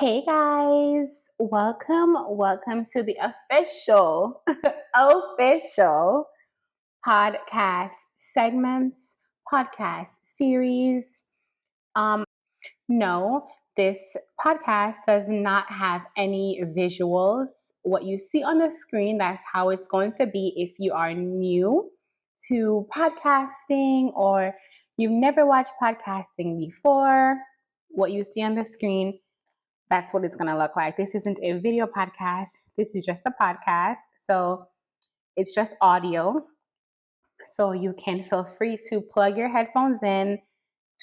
Hey guys, welcome to the official official podcast segments, podcast series. Um no, this podcast does not have any visuals. What you see on the screen, that's how it's going to be if you are new to podcasting or you've never watched podcasting before. What you see on the screen, that's what it's going to look like. This isn't a video podcast. This is just a podcast. So it's just audio. So you can feel free to plug your headphones in,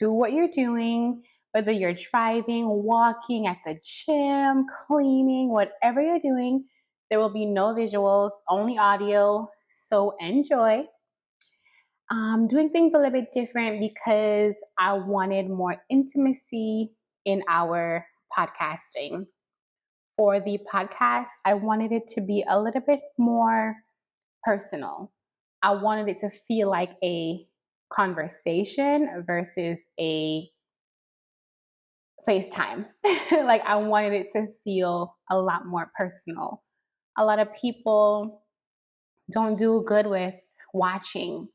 do what you're doing, whether you're driving, walking, at the gym, cleaning, whatever you're doing. There will be no visuals, only audio. So enjoy. I'm doing things a little bit different because I wanted more intimacy in our podcasting. For the podcast, I wanted it to be a little bit more personal. I wanted it to feel like a conversation versus a FaceTime. Like I wanted it to feel a lot more personal. A lot of people don't do good with watching,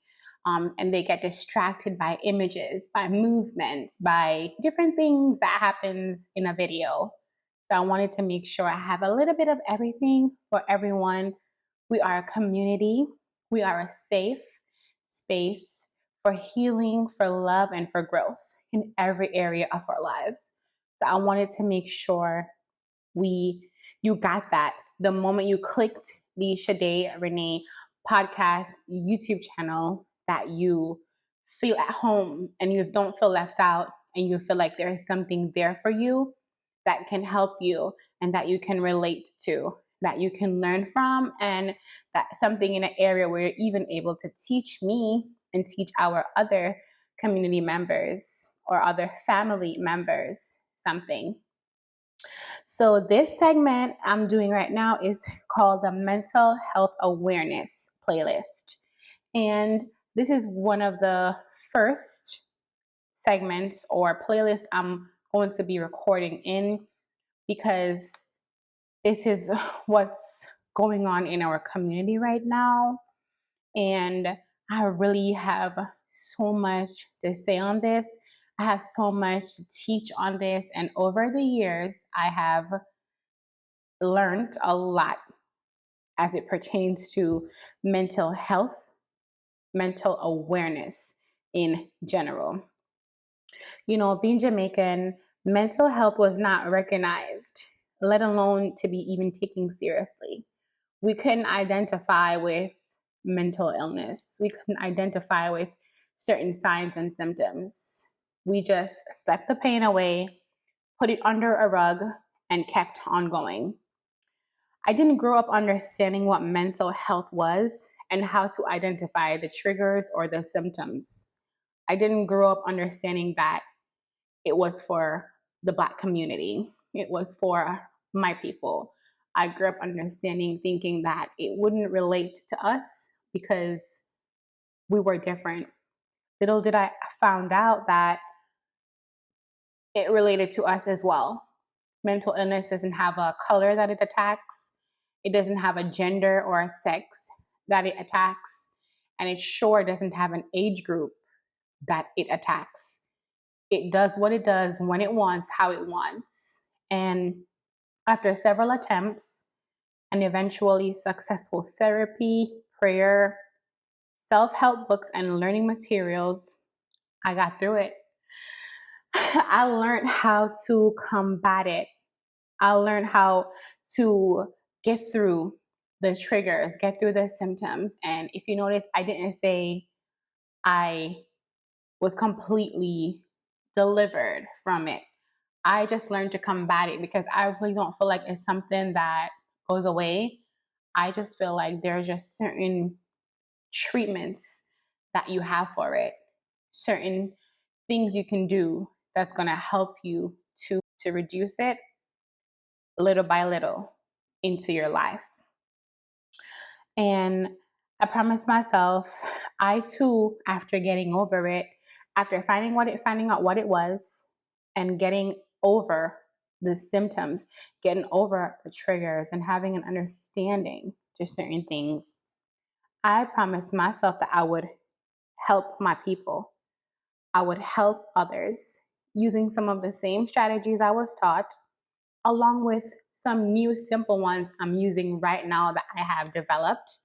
and they get distracted by images, by movements, by different things that happens in a video. So I wanted to make sure I have a little bit of everything for everyone. We are a community. We are a safe space for healing, for love, and for growth in every area of our lives. So I wanted to make sure you got that the moment you clicked the Shadea Renee podcast YouTube channel, that you feel at home and you don't feel left out and you feel like there is something there for you that can help you and that you can relate to, that you can learn from, and that something in an area where you're even able to teach me and teach our other community members or other family members something. So this segment I'm doing right now is called the Mental Health Awareness Playlist. And this is one of the first segments or playlists I'm going to be recording in, because this is what's going on in our community right now. And I really have so much to say on this. I have so much to teach on this. And over the years, I have learned a lot as it pertains to mental health, mental awareness in general. You know, being Jamaican, mental health was not recognized, let alone to be even taken seriously. We couldn't identify with mental illness. We couldn't identify with certain signs and symptoms. We just slept the pain away, put it under a rug, and kept on going. I didn't grow up understanding what mental health was and how to identify the triggers or the symptoms. I didn't grow up understanding that it was for the Black community. It was for my people. I grew up understanding, thinking that it wouldn't relate to us because we were different. Little did I found out that it related to us as well. Mental illness doesn't have a color that it attacks. It doesn't have a gender or a sex that it attacks. And it sure doesn't have an age group that it attacks. It does what it does, when it wants, how it wants. And after several attempts and eventually successful therapy, prayer, self-help books, and learning materials, I got through it. I learned how to combat it. I learned how to get through the triggers, get through the symptoms. And if you notice, I didn't say I was completely delivered from it. I just learned to combat it because I really don't feel like it's something that goes away. I just feel like there's just certain treatments that you have for it, certain things you can do that's going to help you to reduce it little by little into your life. And I promised myself, I too, after getting over it, after finding out what it was and getting over the symptoms, getting over the triggers, and having an understanding to certain things, I promised myself that I would help my people. I would help others using some of the same strategies I was taught, along with some new simple ones I'm using right now that I have developed,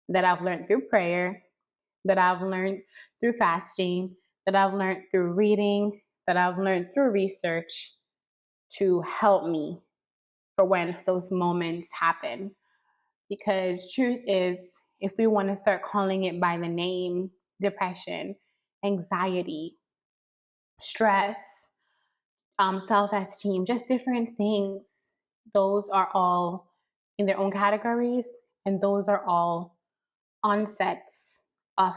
that I've learned through prayer, that I've learned through fasting, that I've learned through reading, that I've learned through research to help me for when those moments happen. Because truth is, if we want to start calling it by the name, depression, anxiety, stress, self-esteem, just different things, those are all in their own categories, and those are all onsets of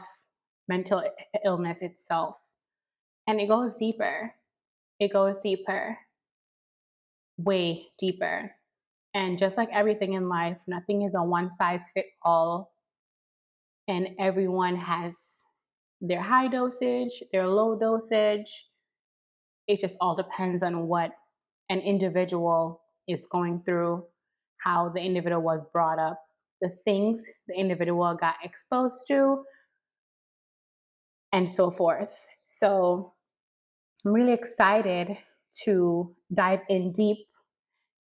mental illness itself. And it goes deeper. It goes deeper, way deeper. And just like everything in life, nothing is a one size fit all. And everyone has their high dosage, their low dosage. It just all depends on what an individual is going through, how the individual was brought up, the things the individual got exposed to, and so forth. So I'm really excited to dive in deep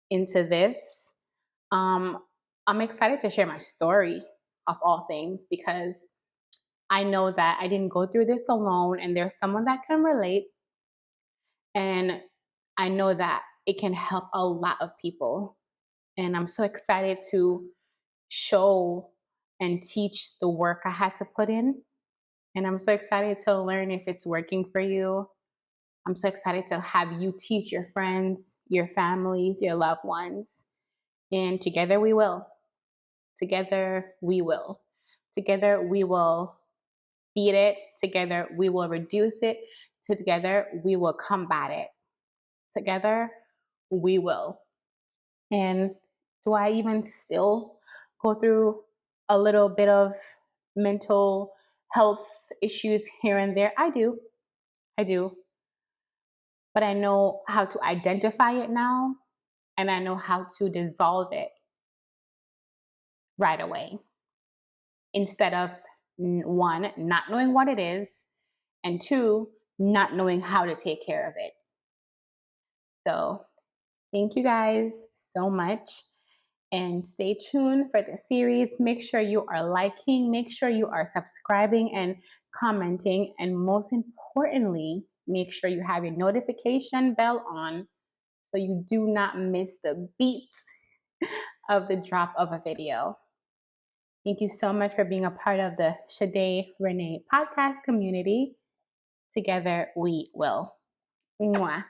into this. I'm excited to share my story of all things, because I know that I didn't go through this alone, and there's someone that can relate. And I know that it can help a lot of people. And I'm so excited to show and teach the work I had to put in. And I'm so excited to learn if it's working for you. I'm so excited to have you teach your friends, your families, your loved ones. And together we will. Together we will. Together we will beat it. Together we will reduce it. Together we will combat it. Together we will. And do I even still go through a little bit of mental health issues here and there? I do. I do. But I know how to identify it now, and I know how to dissolve it right away, instead of one, not knowing what it is, and two, not knowing how to take care of it. So thank you guys so much. And stay tuned for the series. Make sure you are liking, make sure you are subscribing and commenting, and most importantly, make sure you have your notification bell on so you do not miss the beats of the drop of a video. Thank you so much for being a part of the Shadea Renee podcast community. Together we will. Mwah.